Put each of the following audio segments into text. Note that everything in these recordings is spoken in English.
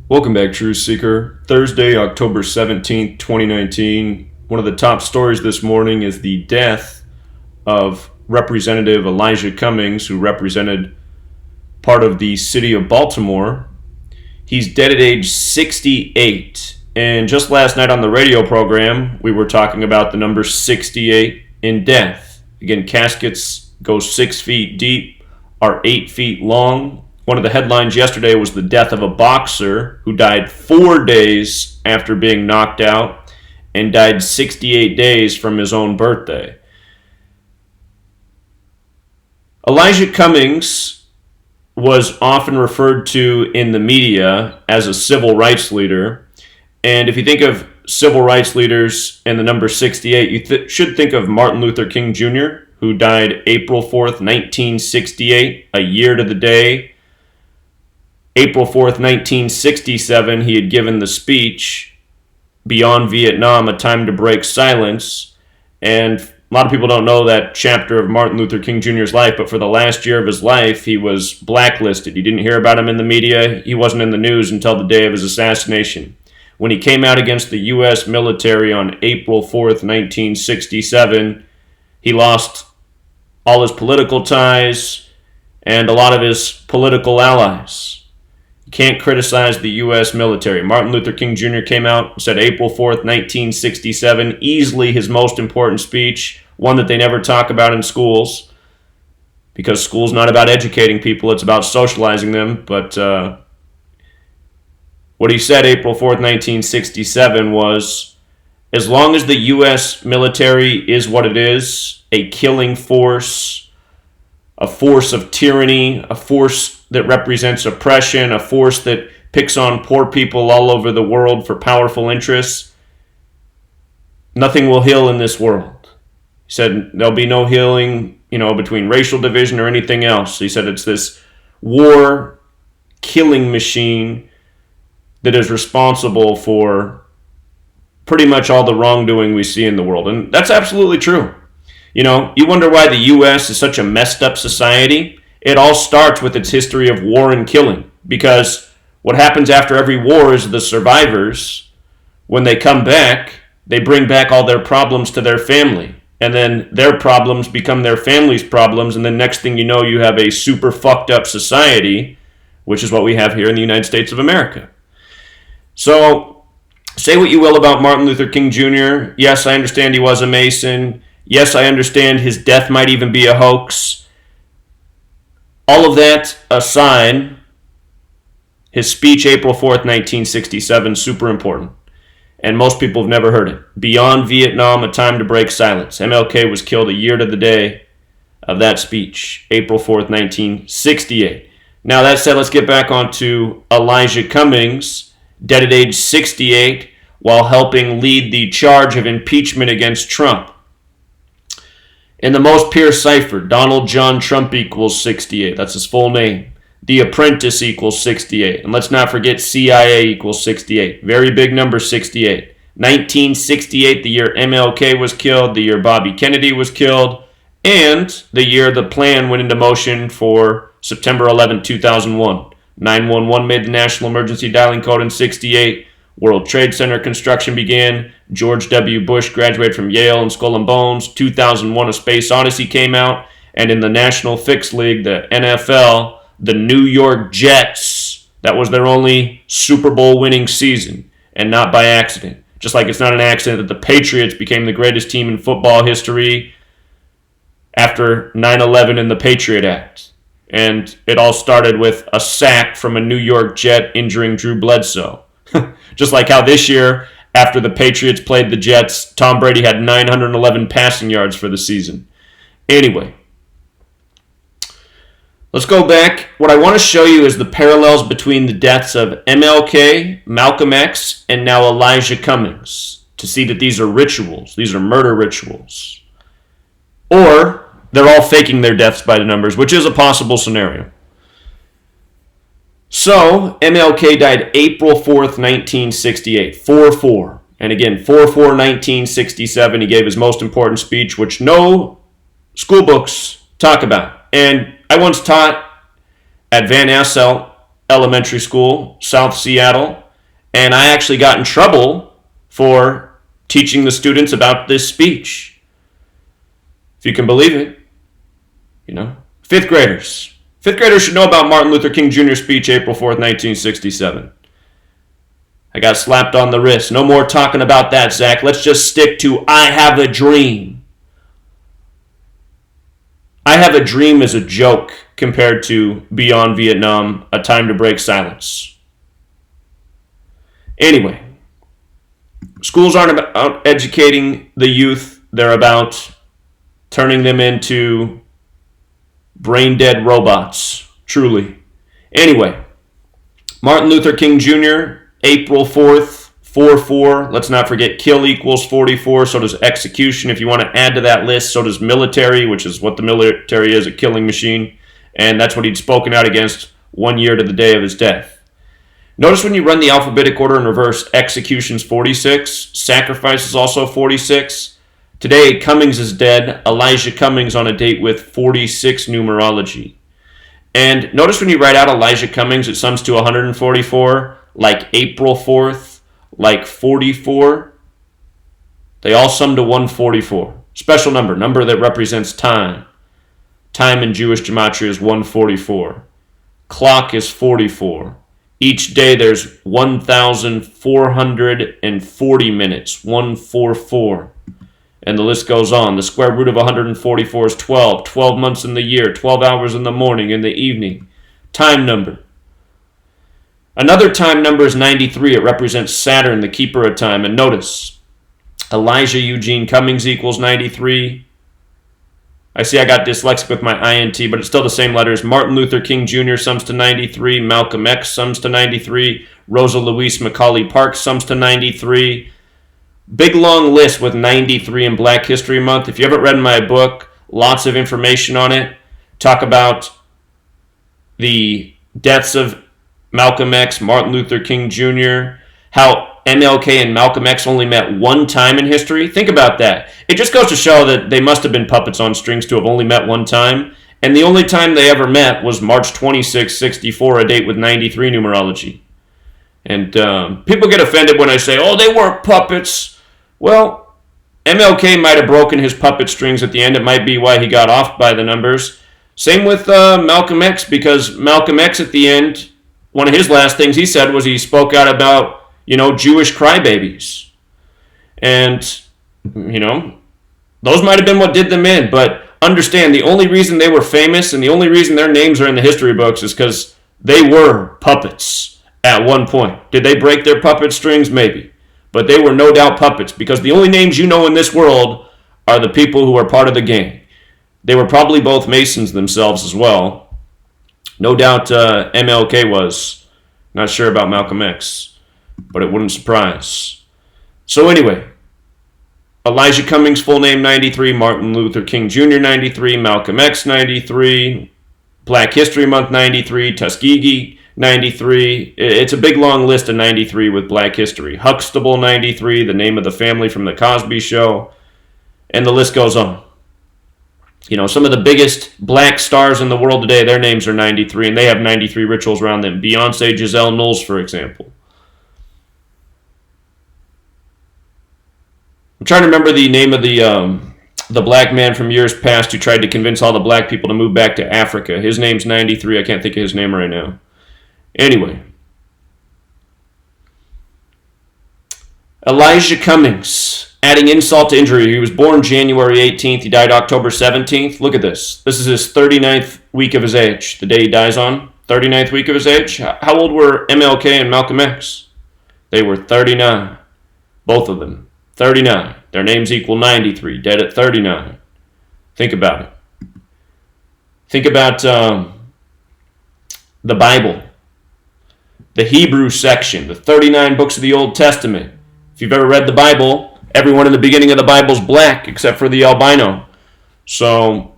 Welcome back, Truth Seeker. Thursday, October 17th, 2019. One of the top stories this morning is the death of Representative Elijah Cummings, who represented part of the city of Baltimore. He's dead at age 68. And just last night on the radio program, we were talking about the number 68 in death. Again, caskets go 6 feet deep, are 8 feet long. One of the headlines yesterday was the death of a boxer who died 4 days after being knocked out and died 68 days from his own birthday. Elijah Cummings was often referred to in the media as a civil rights leader. And if you think of civil rights leaders and the number 68, you should think of Martin Luther King Jr., who died April 4th, 1968, a year to the day. April 4th, 1967, he had given the speech, Beyond Vietnam, A Time to Break Silence. And a lot of people don't know that chapter of Martin Luther King Jr.'s life, but for the last year of his life, he was blacklisted. You didn't hear about him in the media. He wasn't in the news until the day of his assassination. When he came out against the U.S. military on April 4th, 1967, he lost all his political ties and a lot of his political allies. You can't criticize the U.S. military. Martin Luther King Jr. came out and said April 4th, 1967, easily his most important speech, one that they never talk about in schools, because school's not about educating people, it's about socializing them. But what he said April 4th, 1967 was, as long as the U.S. military is what it is, a killing force, a force of tyranny, a force that represents oppression, a force that picks on poor people all over the world for powerful interests, nothing will heal in this world. He said there'll be no healing, between racial division or anything else. He said it's this war killing machine that is responsible for pretty much all the wrongdoing we see in the world. And that's absolutely true. You wonder why the U.S. is such a messed up society. It all starts with its history of war and killing, because what happens after every war is the survivors, when they come back, they bring back all their problems to their family, and then their problems become their family's problems, and then next thing you know, you have a super fucked up society, which is what we have here in the United States of America. So, say what you will about Martin Luther King Jr. Yes, I understand he was a Mason. Yes, I understand his death might even be a hoax. All of that aside, his speech April 4th, 1967, super important. And most people have never heard it. Beyond Vietnam, A Time to Break Silence. MLK was killed a year to the day of that speech, April 4th, 1968. Now that said, let's get back onto Elijah Cummings, dead at age 68, while helping lead the charge of impeachment against Trump. In the most pure cipher, Donald John Trump equals 68. That's his full name. The Apprentice equals 68. And let's not forget CIA equals 68. Very big number, 68. 1968, the year MLK was killed, the year Bobby Kennedy was killed, and the year the plan went into motion for September 11, 2001. 911 made the national emergency dialing code in 68. World Trade Center construction began. George W. Bush graduated from Yale and Skull and Bones. 2001, A Space Odyssey came out. And in the National Fix League, the NFL, the New York Jets, that was their only Super Bowl winning season, and not by accident. Just like it's not an accident that the Patriots became the greatest team in football history after 9/11 and the Patriot Act. And it all started with a sack from a New York Jet injuring Drew Bledsoe. Just like how this year, after the Patriots played the Jets, Tom Brady had 911 passing yards for the season. Anyway, let's go back. What I want to show you is the parallels between the deaths of MLK, Malcolm X, and now Elijah Cummings, to see that these are rituals. These are murder rituals. Or they're all faking their deaths by the numbers, which is a possible scenario. So, MLK died April 4th, 1968, 4-4. And again, 4-4, 1967, he gave his most important speech, which no school books talk about. And I once taught at Van Asselt Elementary School, South Seattle, and I actually got in trouble for teaching the students about this speech. If you can believe it, fifth graders. Fifth graders should know about Martin Luther King Jr.'s speech, April 4th, 1967. I got slapped on the wrist. No more talking about that, Zach. Let's just stick to I have a dream. I have a dream is a joke compared to Beyond Vietnam, A Time to Break Silence. Anyway, schools aren't about educating the youth. They're about turning them into brain-dead robots, truly. Anyway, Martin Luther King Jr., April 4th, 4-4. Let's not forget kill equals 44, so does execution. If you want to add to that list, so does military, which is what the military is, a killing machine. And that's what he'd spoken out against 1 year to the day of his death. Notice when you run the alphabetic order in reverse, execution's 46, sacrifice is also 46. Today, Cummings is dead. Elijah Cummings on a date with 46 numerology. And notice when you write out Elijah Cummings, it sums to 144, like April 4th, like 44. They all sum to 144. Special number that represents time. Time in Jewish gematria is 144. Clock is 44. Each day there's 1,440 minutes, 144. And the list goes on. The square root of 144 is 12. 12 months in the year, 12 hours in the morning, in the evening. Time number. Another time number is 93. It represents Saturn, the keeper of time. And notice, Elijah Eugene Cummings equals 93. I see I got dyslexic with my INT, but it's still the same letters. Martin Luther King Jr. sums to 93. Malcolm X sums to 93. Rosa Louise Macaulay Park sums to 93. Big long list with 93 in Black History Month. If you haven't read my book, lots of information on it. Talk about the deaths of Malcolm X, Martin Luther King Jr., how MLK and Malcolm X only met one time in history. Think about that. It just goes to show that they must have been puppets on strings to have only met one time. And the only time they ever met was March 26, 64, a date with 93 numerology. And people get offended when I say, oh, they weren't puppets. Well, MLK might have broken his puppet strings at the end. It might be why he got off by the numbers. Same with Malcolm X, because Malcolm X at the end, one of his last things he said was he spoke out about, Jewish crybabies. And, those might have been what did them in. But understand, the only reason they were famous and the only reason their names are in the history books is because they were puppets at one point. Did they break their puppet strings? Maybe. But they were no doubt puppets, because the only names you know in this world are the people who are part of the gang. They were probably both Masons themselves as well. No doubt MLK was. Not sure about Malcolm X, but it wouldn't surprise. So anyway, Elijah Cummings, full name 93, Martin Luther King Jr. 93, Malcolm X 93, Black History Month 93, Tuskegee 93. It's a big long list of 93 with Black history. Huxtable 93, the name of the family from the Cosby Show, and the list goes on. Some of the biggest black stars in the world today, their names are 93, and they have 93 rituals around them. Beyonce, Giselle Knowles, for example. I'm trying to remember the name of the black man from years past who tried to convince all the black people to move back to Africa. His name's 93. I can't think of his name right now. Anyway. Elijah Cummings, adding insult to injury. He was born January 18th. He died October 17th. Look at this. This is his 39th week of his age, the day he dies on. 39th week of his age. How old were MLK and Malcolm X? They were 39. Both of them. 39. Their names equal 93. Dead at 39. Think about it. Think about the Bible. The Hebrew section. The 39 books of the Old Testament. If you've ever read the Bible, everyone in the beginning of the Bible is black except for the albino. So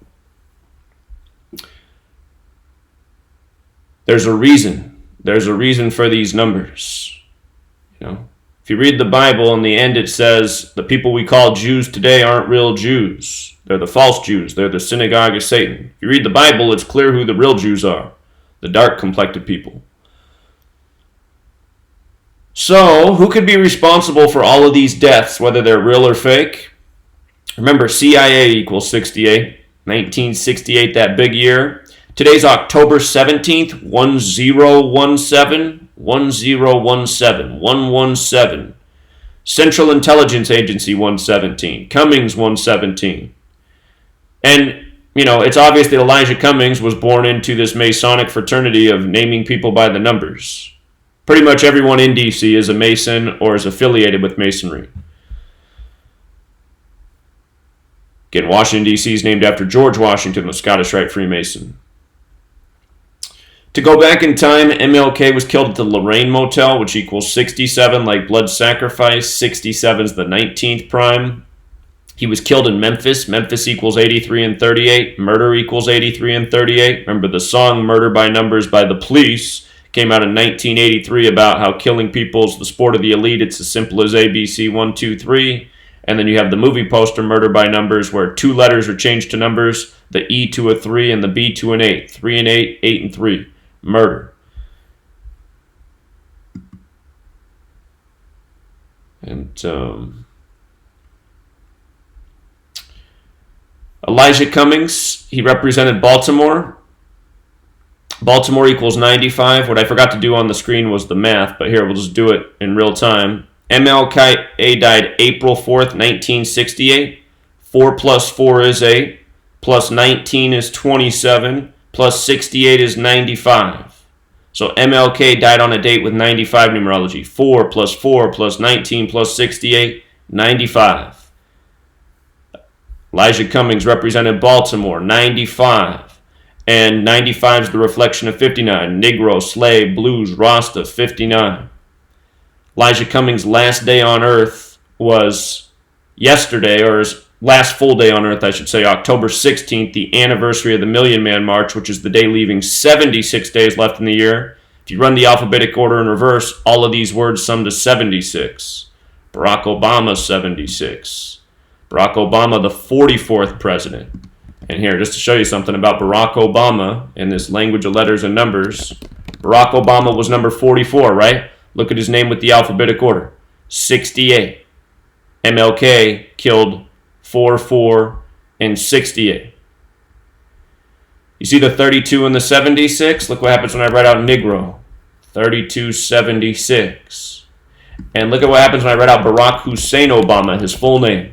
there's a reason. There's a reason for these numbers. If you read the Bible, in the end it says the people we call Jews today aren't real Jews. They're the false Jews. They're the synagogue of Satan. If you read the Bible, it's clear who the real Jews are. The dark-complected people. So, who could be responsible for all of these deaths, whether they're real or fake? Remember, CIA equals 68. 1968, that big year. Today's October 17th, 1017. 1017. 117. Central Intelligence Agency 117. Cummings 117. And, it's obvious that Elijah Cummings was born into this Masonic fraternity of naming people by the numbers. Pretty much everyone in D.C. is a Mason or is affiliated with Masonry. Again, Washington, D.C. is named after George Washington, the Scottish Rite Freemason. To go back in time, MLK was killed at the Lorraine Motel, which equals 67, like blood sacrifice. 67 is the 19th prime. He was killed in Memphis. Memphis equals 83 and 38. Murder equals 83 and 38. Remember, the song Murder by Numbers by the Police came out in 1983 about how killing people is the sport of the elite. It's as simple as ABC 1, 2, 3. And then you have the movie poster Murder by Numbers, where 2 letters are changed to numbers, the E to a 3 and the B to an 8. 3 and 8, 8 and 3. Murder. And Elijah Cummings, he represented Baltimore. Baltimore equals 95. What I forgot to do on the screen was the math, but here, we'll just do it in real time. MLK died April 4th, 1968. 4 plus 4 is 8. Plus 19 is 27. Plus 68 is 95. So MLK died on a date with 95 numerology. 4 plus 4 plus 19 plus 68, 95. Elijah Cummings represented Baltimore, 95. And 95 is the reflection of 59. Negro, slave, blues, Rasta, 59. Elijah Cummings' last day on Earth was yesterday, or his last full day on Earth, I should say, October 16th, the anniversary of the Million Man March, which is the day leaving 76 days left in the year. If you run the alphabetic order in reverse, all of these words sum to 76. Barack Obama, 76. Barack Obama, the 44th president. And here, just to show you something about Barack Obama in this language of letters and numbers, Barack Obama was number 44, right? Look at his name with the alphabetic order. 68. MLK killed 4, 4, and 68. You see the 32 and the 76? Look what happens when I write out Negro. 3276. And look at what happens when I write out Barack Hussein Obama, his full name.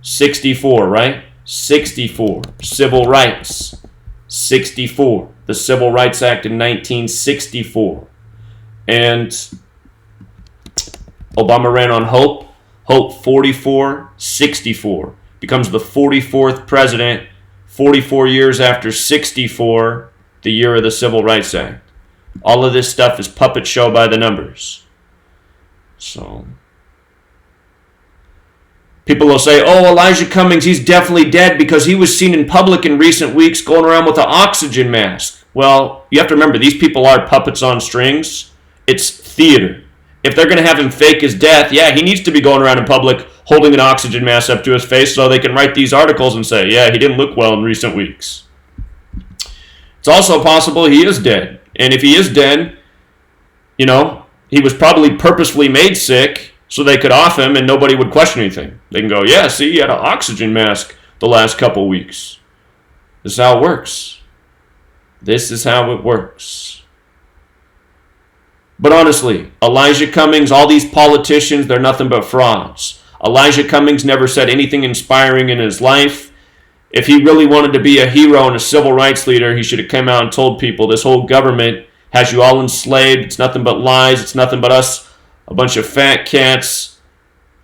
64, right? 64. Civil rights. 64. The Civil Rights Act in 1964. And Obama ran on Hope. Hope 4464. Becomes the 44th president 44 years after 64, the year of the Civil Rights Act. All of this stuff is puppet show by the numbers. So people will say, oh, Elijah Cummings, he's definitely dead because he was seen in public in recent weeks going around with an oxygen mask. Well, you have to remember, these people are puppets on strings. It's theater. If they're going to have him fake his death, yeah, he needs to be going around in public holding an oxygen mask up to his face so they can write these articles and say, yeah, he didn't look well in recent weeks. It's also possible he is dead. And if he is dead, he was probably purposefully made sick so they could off him and nobody would question anything. They can go, yeah, see, he had an oxygen mask the last couple weeks. This is how it works. This is how it works. But honestly, Elijah Cummings, all these politicians, they're nothing but frauds. Elijah Cummings never said anything inspiring in his life. If he really wanted to be a hero and a civil rights leader, he should have come out and told people this whole government has you all enslaved. It's nothing but lies. It's nothing but us, a bunch of fat cats,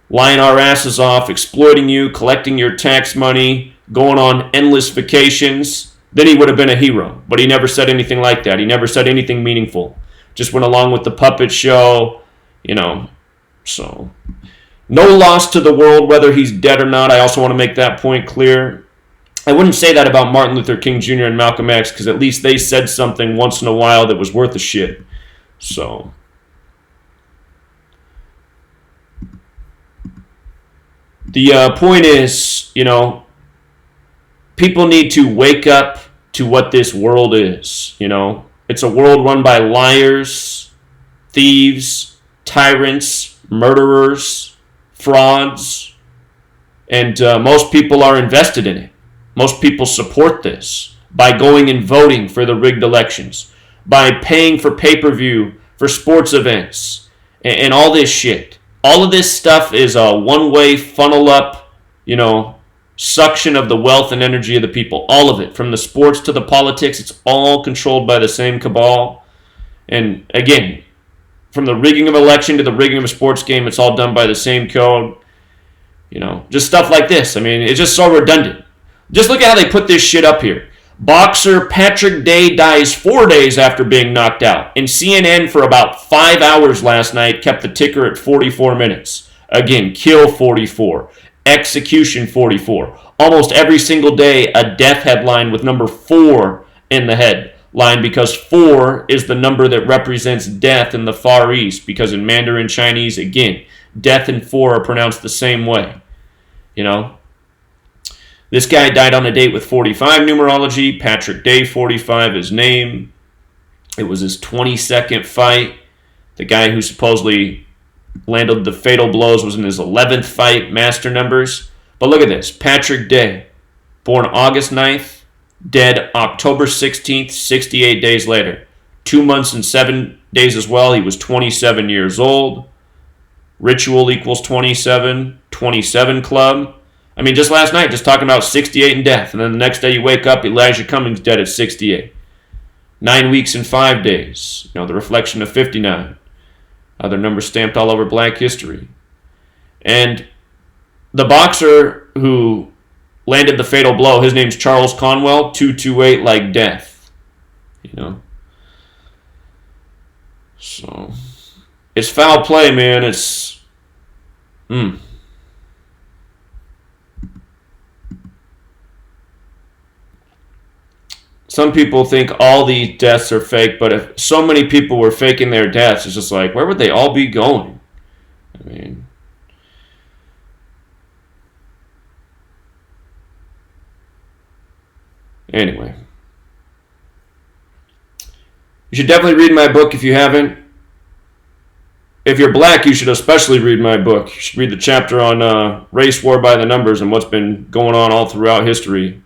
lying our asses off, exploiting you, collecting your tax money, going on endless vacations. Then he would have been a hero. But he never said anything like that. He never said anything meaningful. Just went along with the puppet show, so no loss to the world whether he's dead or not. I also want to make that point clear. I wouldn't say that about Martin Luther King Jr. and Malcolm X because at least they said something once in a while that was worth a shit. So the point is, people need to wake up to what this world is, It's a world run by liars, thieves, tyrants, murderers, frauds, and most people are invested in it. Most people support this by going and voting for the rigged elections, by paying for pay-per-view for sports events, and all this shit. All of this stuff is a one-way funnel up, suction of the wealth and energy of the people. All of it, from the sports to the politics, it's all controlled by the same cabal. And again, from the rigging of an election to the rigging of a sports game, it's all done by the same code. Just stuff like this. I mean, it's just so redundant. Just look at how they put this shit up here. Boxer Patrick Day dies 4 days after being knocked out. And CNN for about 5 hours last night kept the ticker at 44 minutes. Again, kill 44. Execution 44. Almost every single day, a death headline with number 4 in the headline, because 4 is the number that represents death in the Far East, because in Mandarin Chinese, again, death and 4 are pronounced the same way. This guy died on a date with 45 numerology. Patrick Day, 45, his name. It was his 22nd fight. The guy who supposedly landed the fatal blows was in his 11th fight, master numbers. But look at this. Patrick Day, born August 9th, dead October 16th, 68 days later. 2 months and 7 days as well. He was 27 years old. Ritual equals 27. 27 club. I mean, just last night, just talking about 68 and death. And then the next day you wake up, Elijah Cummings dead at 68. 9 weeks and 5 days. The reflection of 59. Other numbers stamped all over black history. And the boxer who landed the fatal blow, his name's Charles Conwell, 228 like death. So, it's foul play, man. It's... Some people think all these deaths are fake, but if so many people were faking their deaths, it's just like, where would they all be going? I mean, anyway. You should definitely read my book if you haven't. If you're black, you should especially read my book. You should read the chapter on race war by the numbers and what's been going on all throughout history.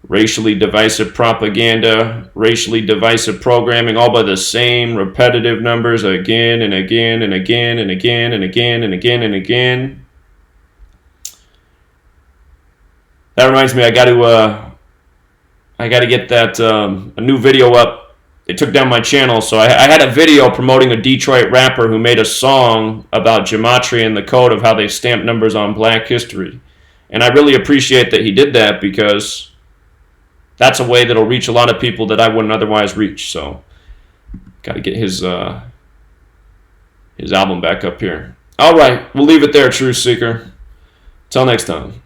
Racially divisive propaganda, racially divisive programming, all by the same repetitive numbers again and again and again and again and again and again and again. That reminds me, I got to get that a new video up. They took down my channel, so I had a video promoting a Detroit rapper who made a song about gematria and the code of how they stamp numbers on black history. And I really appreciate that he did that, because that's a way that'll reach a lot of people that I wouldn't otherwise reach. So, got to get his album back up here. All right, we'll leave it there, Truth Seeker. Till next time.